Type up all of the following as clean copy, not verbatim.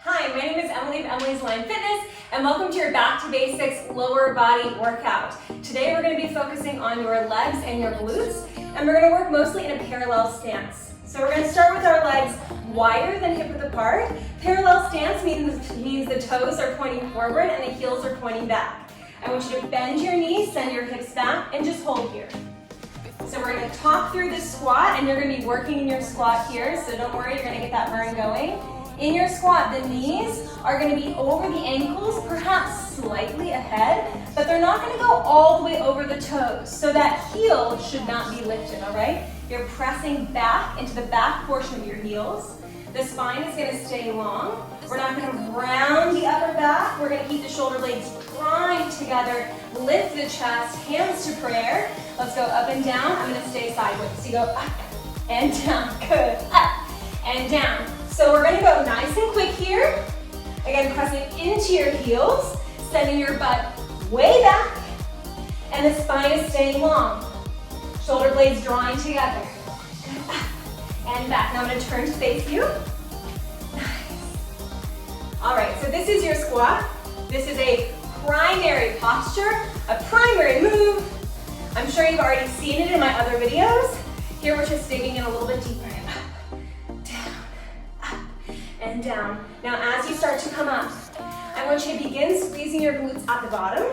Hi, my name is Emily of Emily's Line Fitness, and welcome to your Back to Basics lower body workout. Today we're going to be focusing on your legs and your glutes, and we're going to work mostly in a parallel stance. So we're going to start with our legs wider than hip width apart. Parallel stance means the toes are pointing forward and the heels are pointing back. I want you to bend your knees, send your hips back, and just hold here. So we're going to talk through this squat, and you're going to be working in your squat here, so don't worry, you're going to get that burn going. In your squat, the knees are going to be over the ankles, perhaps slightly ahead, but they're not going to go all the way over the toes. So that heel should not be lifted, all right? You're pressing back into the back portion of your heels. The spine is going to stay long. We're not going to round the upper back. We're going to keep the shoulder blades grind together. Lift the chest, hands to prayer. Let's go up and down. I'm going to stay sideways. So you go up and down. Good. Up and down. So we're going to go nice and quick here. Again, pressing into your heels, sending your butt way back, and the spine is staying long. Shoulder blades drawing together. Good. Up and back. Now I'm going to turn to face you. Nice. All right, so this is your squat. This is a primary posture, a primary move. I'm sure you've already seen it in my other videos. Here we're just digging in a little bit deeper. And down. Now as you start to come up, I want you to begin squeezing your glutes at the bottom,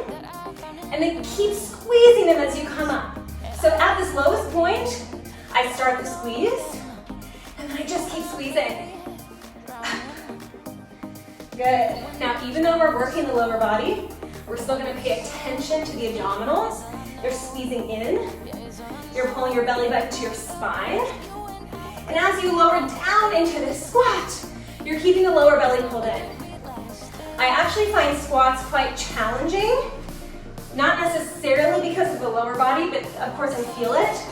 and then keep squeezing them as you come up. So at this lowest point, I start the squeeze, and then I just keep squeezing. Good. Now even though we're working the lower body, we're still going to pay attention to the abdominals. They're squeezing in. You're pulling your belly button to your spine. And as you lower down into this squat, you're keeping the lower belly pulled in. I actually find squats quite challenging, not necessarily because of the lower body, but of course I feel it,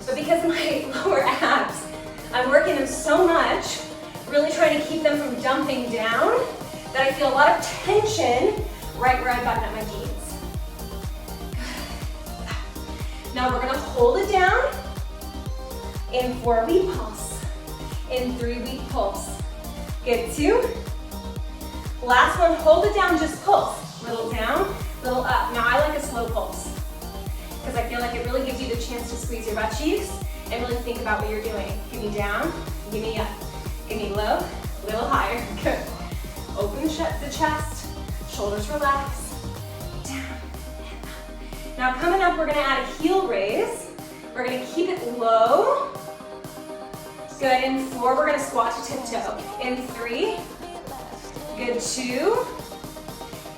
but because of my lower abs. I'm working them so much, really trying to keep them from dumping down, that I feel a lot of tension right where I button up my jeans. Now we're gonna hold it down in 4-week pulse, in 3-week pulse. Good, 2. Last one, hold it down, just pulse. Little down, little up. Now I like a slow pulse because I feel like it really gives you the chance to squeeze your butt cheeks and really think about what you're doing. Give me down, give me up, give me low, little higher. Good. Open the chest, shoulders relax, down and up. Now coming up, we're gonna add a heel raise. We're gonna keep it low. Good, in 4, we're gonna squat to tiptoe. In 3, good, 2,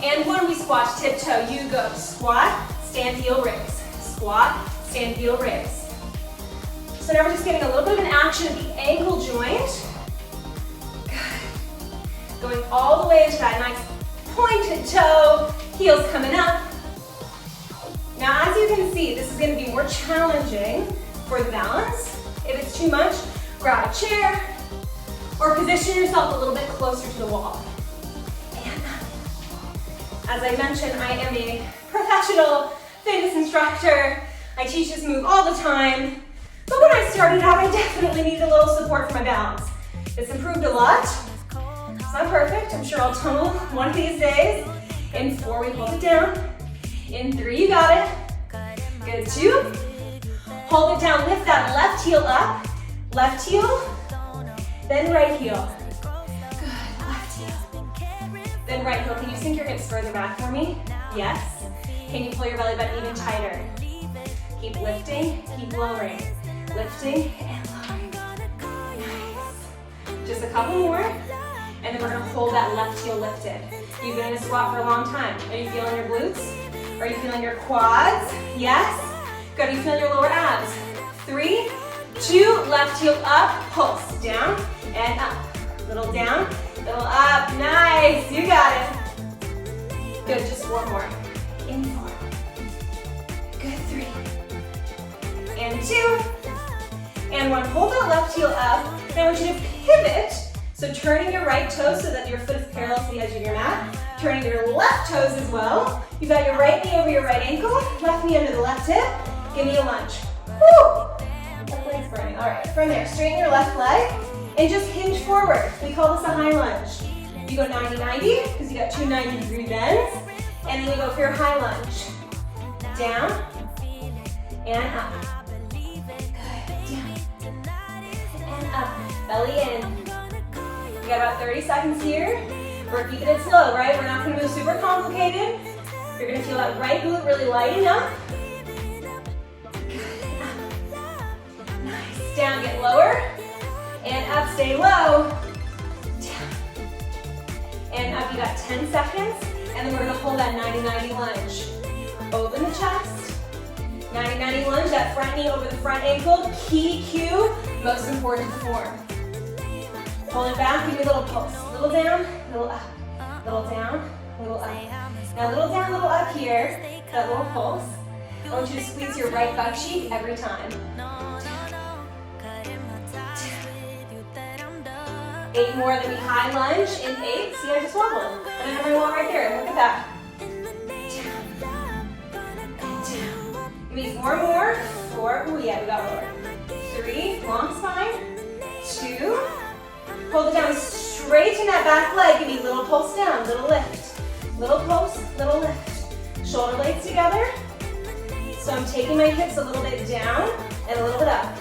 and 1, we squat to tiptoe. You go squat, stand, heel, raise. Squat, stand, heel, raise. So now we're just getting a little bit of an action at the ankle joint. Good. Going all the way into that nice pointed toe, heels coming up. Now as you can see, this is gonna be more challenging for the balance. If it's too much, grab a chair or position yourself a little bit closer to the wall. And as I mentioned, I am a professional fitness instructor. I teach this move all the time. But when I started out, I definitely needed a little support for my balance. It's improved a lot. It's not perfect. I'm sure I'll tumble one of these days. In 4, we hold it down. In 3, you got it. Good, 2. Hold it down, lift that left heel up. Left heel, then right heel. Good, left heel. Then right heel. Can you sink your hips further back for me? Yes. Can you pull your belly button even tighter? Keep lifting, keep lowering. Lifting and lowering. Nice. Just a couple more, and then we're gonna hold that left heel lifted. You've been in a squat for a long time. Are you feeling your glutes? Are you feeling your quads? Yes. Good, are you feeling your lower abs? 3, 2, left heel up, pulse, down and up. Little down, little up, nice, you got it. Good, just 4 more. In 4. Good, 3. And 2. And 1, hold that left heel up. Now I want you to pivot, so turning your right toes so that your foot is parallel to the edge of your mat. Turning your left toes as well. You've got your right knee over your right ankle, left knee under the left hip. Give me a lunge. Woo! Left leg's burning. All right, from there, straighten your left leg and just hinge forward. We call this a high lunge. You go 90-90, because you got two 90-degree bends. And then you go for your high lunge. Down, and up. Good, down, and up. Belly in. We got about 30 seconds here. We're keeping it slow, right? We're not gonna move super complicated. You're gonna feel that right glute really lighten up. Nice, down, get lower. And up, stay low. Down. And up, you got 10 seconds. And then we're gonna hold that 90-90 lunge. Open the chest. 90-90 lunge, that front knee over the front ankle. Key cue, most important form. Pull it back, give me a little pulse. Little down, little up. Little down, little up. Now little down, little up here. That little pulse. I want you to squeeze your right butt cheek every time. 8 more, then we high lunge in 8. See, I just wobbled. And I have my wall right there. Look at that. Down. Give me 4 more. 4. Ooh, yeah, we got lower. 3. Long spine. 2. Hold it down. Straighten that back leg. Give me a little pulse down. Little lift. Little pulse. Little lift. Shoulder blades together. So I'm taking my hips a little bit down and a little bit up.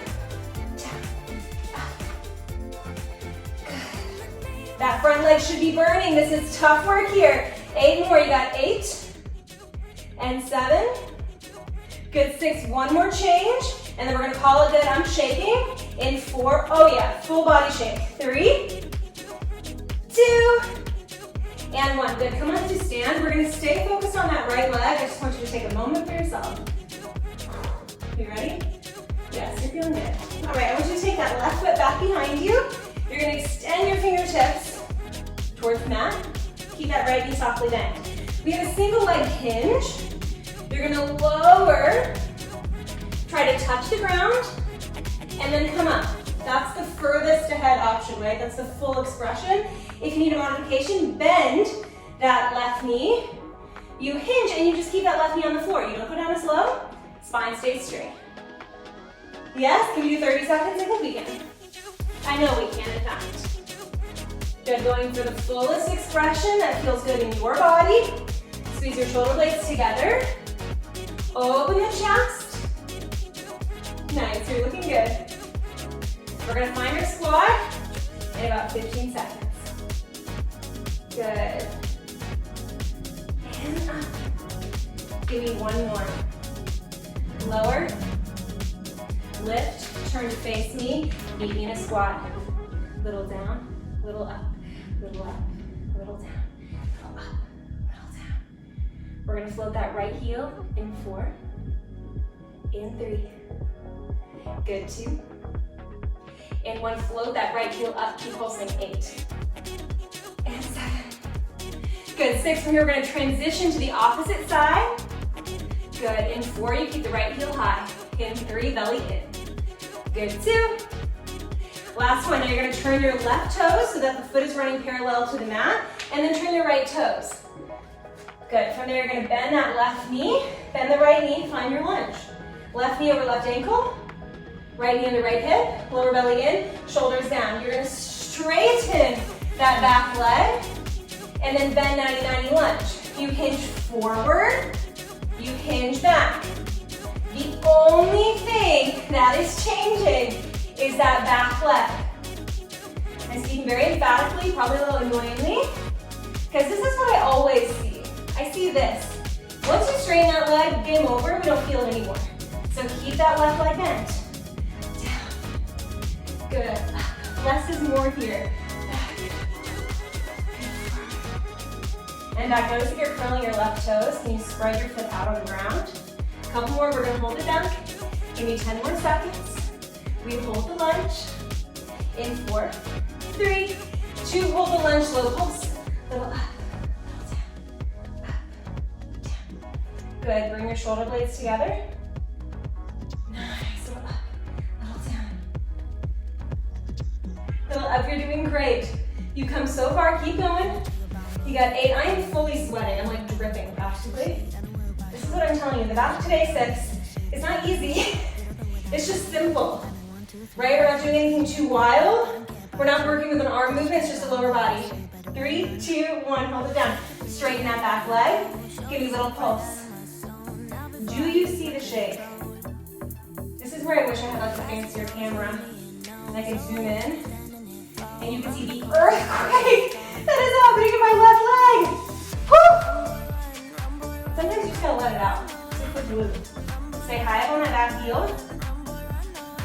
That front leg should be burning. This is tough work here. 8 more. You got 8 and 7. Good. 6. 1 more change. And then we're going to call it good. I'm shaking in 4. Oh, yeah. Full body shake. 3, 2, and 1. Good. Come on to stand. We're going to stay focused on that right leg. I just want you to take a moment for yourself. You ready? Yes, you're feeling good. All right. I want you to take that left foot back behind you. You're going to extend your fingertips towards the mat. Keep that right knee softly bent. We have a single leg hinge. You're going to lower, try to touch the ground, and then come up. That's the furthest ahead option, right? That's the full expression. If you need a modification, bend that left knee. You hinge and you just keep that left knee on the floor. You don't go down as low. Spine stays straight. Yes? Can we do 30 seconds? I think we can. I know we can, in fact. Good, going for the fullest expression that feels good in your body. Squeeze your shoulder blades together. Open the chest. Nice, you're looking good. We're gonna find our squat in about 15 seconds. Good. And up. Give me 1 more. Lower. Lift, turn to face me. Meet me in a squat. Little down, little up, little up, little down, little up, little down. We're gonna float that right heel in 4, in 3. Good, 2. In 1, float that right heel up, keep pulsing, 8. And 7. Good, 6. From here, we're gonna transition to the opposite side. Good, in 4, you keep the right heel high. In 3, belly in. Good, 2. Last one, now you're gonna turn your left toes so that the foot is running parallel to the mat, and then turn your right toes. Good, from there you're gonna bend that left knee, bend the right knee, find your lunge. Left knee over left ankle, right knee under right hip, lower belly in, shoulders down. You're gonna straighten that back leg, and then bend 90-90 lunge. You hinge forward, you hinge back. The only thing that is changing is that back leg. I'm speaking very emphatically, probably a little annoyingly, because this is what I always see. I see this. Once you straighten that leg, game over, we don't feel it anymore. So keep that left leg bent. Down. Good. Less is more here. Back. And back. Notice if you're curling your left toes, can you spread your foot out on the ground? A couple more, we're gonna hold it down. Give me 10 more seconds. We hold the lunge in 4, 3, 2, hold the lunge, slow pulse, little up, little down, up, down. Good, bring your shoulder blades together. Nice, little up, little down. Little up, you're doing great. You come so far, keep going. You got 8, I am fully sweating, I'm like dripping practically. This is what I'm telling you, the back to basics is not easy, it's just simple. Right, we're not doing anything too wild. We're not working with an arm movement, it's just a lower body. 3, 2, 1, hold it down. Straighten that back leg. Give me a little pulse. Do you see the shake? This is where I wish I had like a fancier camera. And I could zoom in. And you can see the earthquake that is happening in my left leg. Woo! Sometimes you just gotta let it out. It's like the glue. Stay high up on that back heel.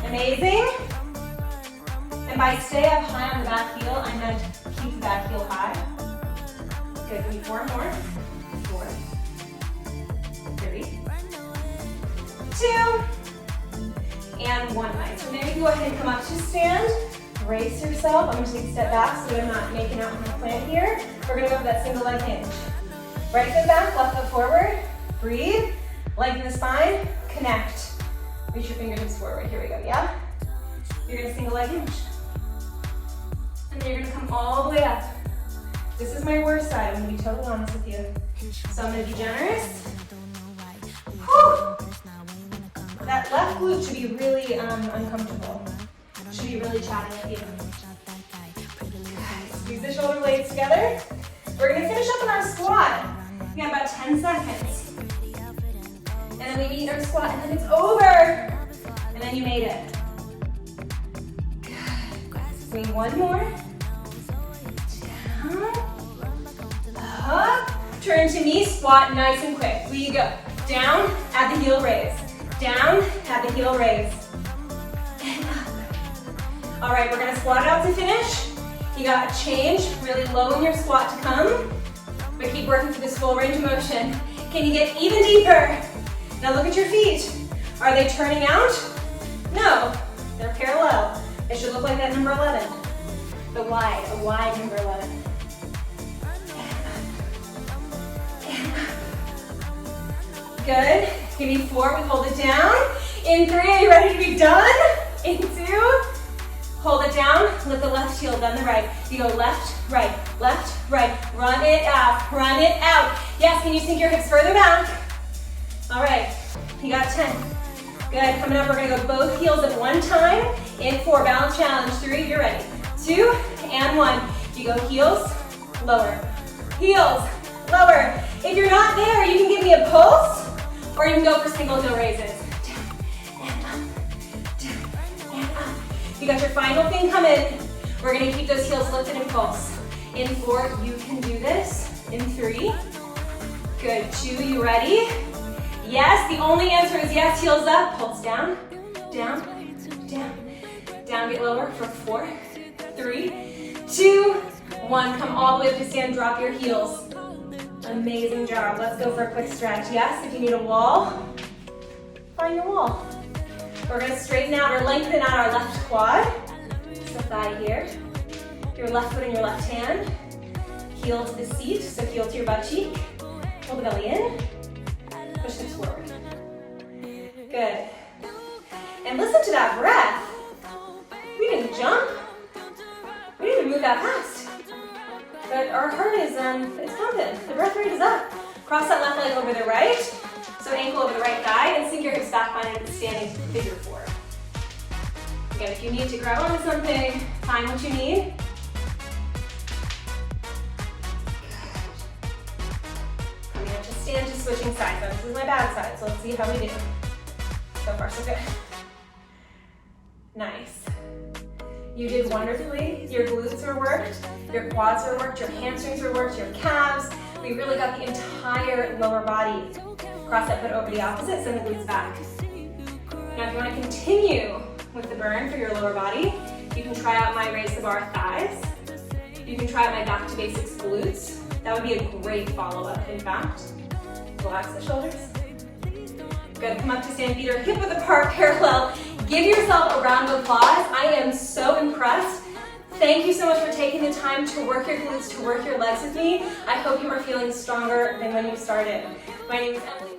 Amazing. And by stay up high on the back heel, I meant keep the back heel high. Good, give me 4 more. 4, 3, 2, and 1. Nice. From there, you can go ahead and come up to stand. Brace yourself. I'm going to take a step back so that I'm not making out with my plant here. We're going to go for that single leg hinge. Right foot back, left foot forward. Breathe. Lengthen the spine. Connect. Reach your fingertips forward. Here we go, yeah? You're going to single leg hinge. And then you're going to come all the way up. This is my worst side. I'm going to be totally honest with you. So I'm going to be generous. Whew. That left glute should be really uncomfortable. Should be really chatting with you. Squeeze the shoulder blades together. We're going to finish up in our squat. We have about 10 seconds. And then we meet our squat, and then it's over. And then you made it. Good. Bring one more. Down. Up. Turn to knee, squat nice and quick. We go. Down, at the heel raise. Down, at the heel raise. And up. All right, we're gonna squat it out to finish. You gotta change really low in your squat to come, but keep working through this full range of motion. Can you get even deeper? Now look at your feet. Are they turning out? No, they're parallel. It should look like that number 11. The wide, a wide number 11. Good. Give me 4, we hold it down. In 3, are you ready to be done? In 2, hold it down, lift the left heel, then the right. You go left, right, run it out, run it out. Yes, can you sink your hips further back? All right, you got 10. Good, coming up, we're gonna go both heels at one time. In 4, balance challenge, 3, you're ready. 2, and 1. You go heels, lower, heels, lower. If you're not there, you can give me a pulse, or you can go for single heel raises. Down and up, down and up. You got your final thing coming. We're gonna keep those heels lifted and pulse. In 4, you can do this. In 3, good. 2, you ready? Yes, the only answer is yes, heels up. Pulse down, down, down, down, get lower for 4, 3, 2, 1. Come all the way up to stand, drop your heels. Amazing job. Let's go for a quick stretch. Yes, if you need a wall, find your wall. We're gonna straighten out or lengthen out our left quad. So thigh here. Your left foot in your left hand. Heel to the seat, so heel to your butt cheek. Pull the belly in. Push hips forward. Good. And listen to that breath. We didn't jump. We didn't move that fast. But our heart is it's pumping. The breath rate is up. Cross that left leg over the right. So ankle over the right thigh and sink your hips back, find a standing figure 4. Again, if you need to grab onto something, find what you need. Coming up to stand, just switching sides. Now, this is my bad side, so let's see how we do. So far, so good. Nice. You did wonderfully. Your glutes were worked, your quads were worked, your hamstrings were worked, your calves. We really got the entire lower body. Cross that foot over the opposite, send the glutes back. Now if you want to continue with the burn for your lower body, you can try out my raise the bar thighs. You can try out my back to basics glutes. That would be a great follow-up, in fact. Relax the shoulders. Good, come up to stand, feet are hip width apart, parallel. Give yourself a round of applause. I am so impressed. Thank you so much for taking the time to work your glutes, to work your legs with me. I hope you are feeling stronger than when you started. My name is Emily.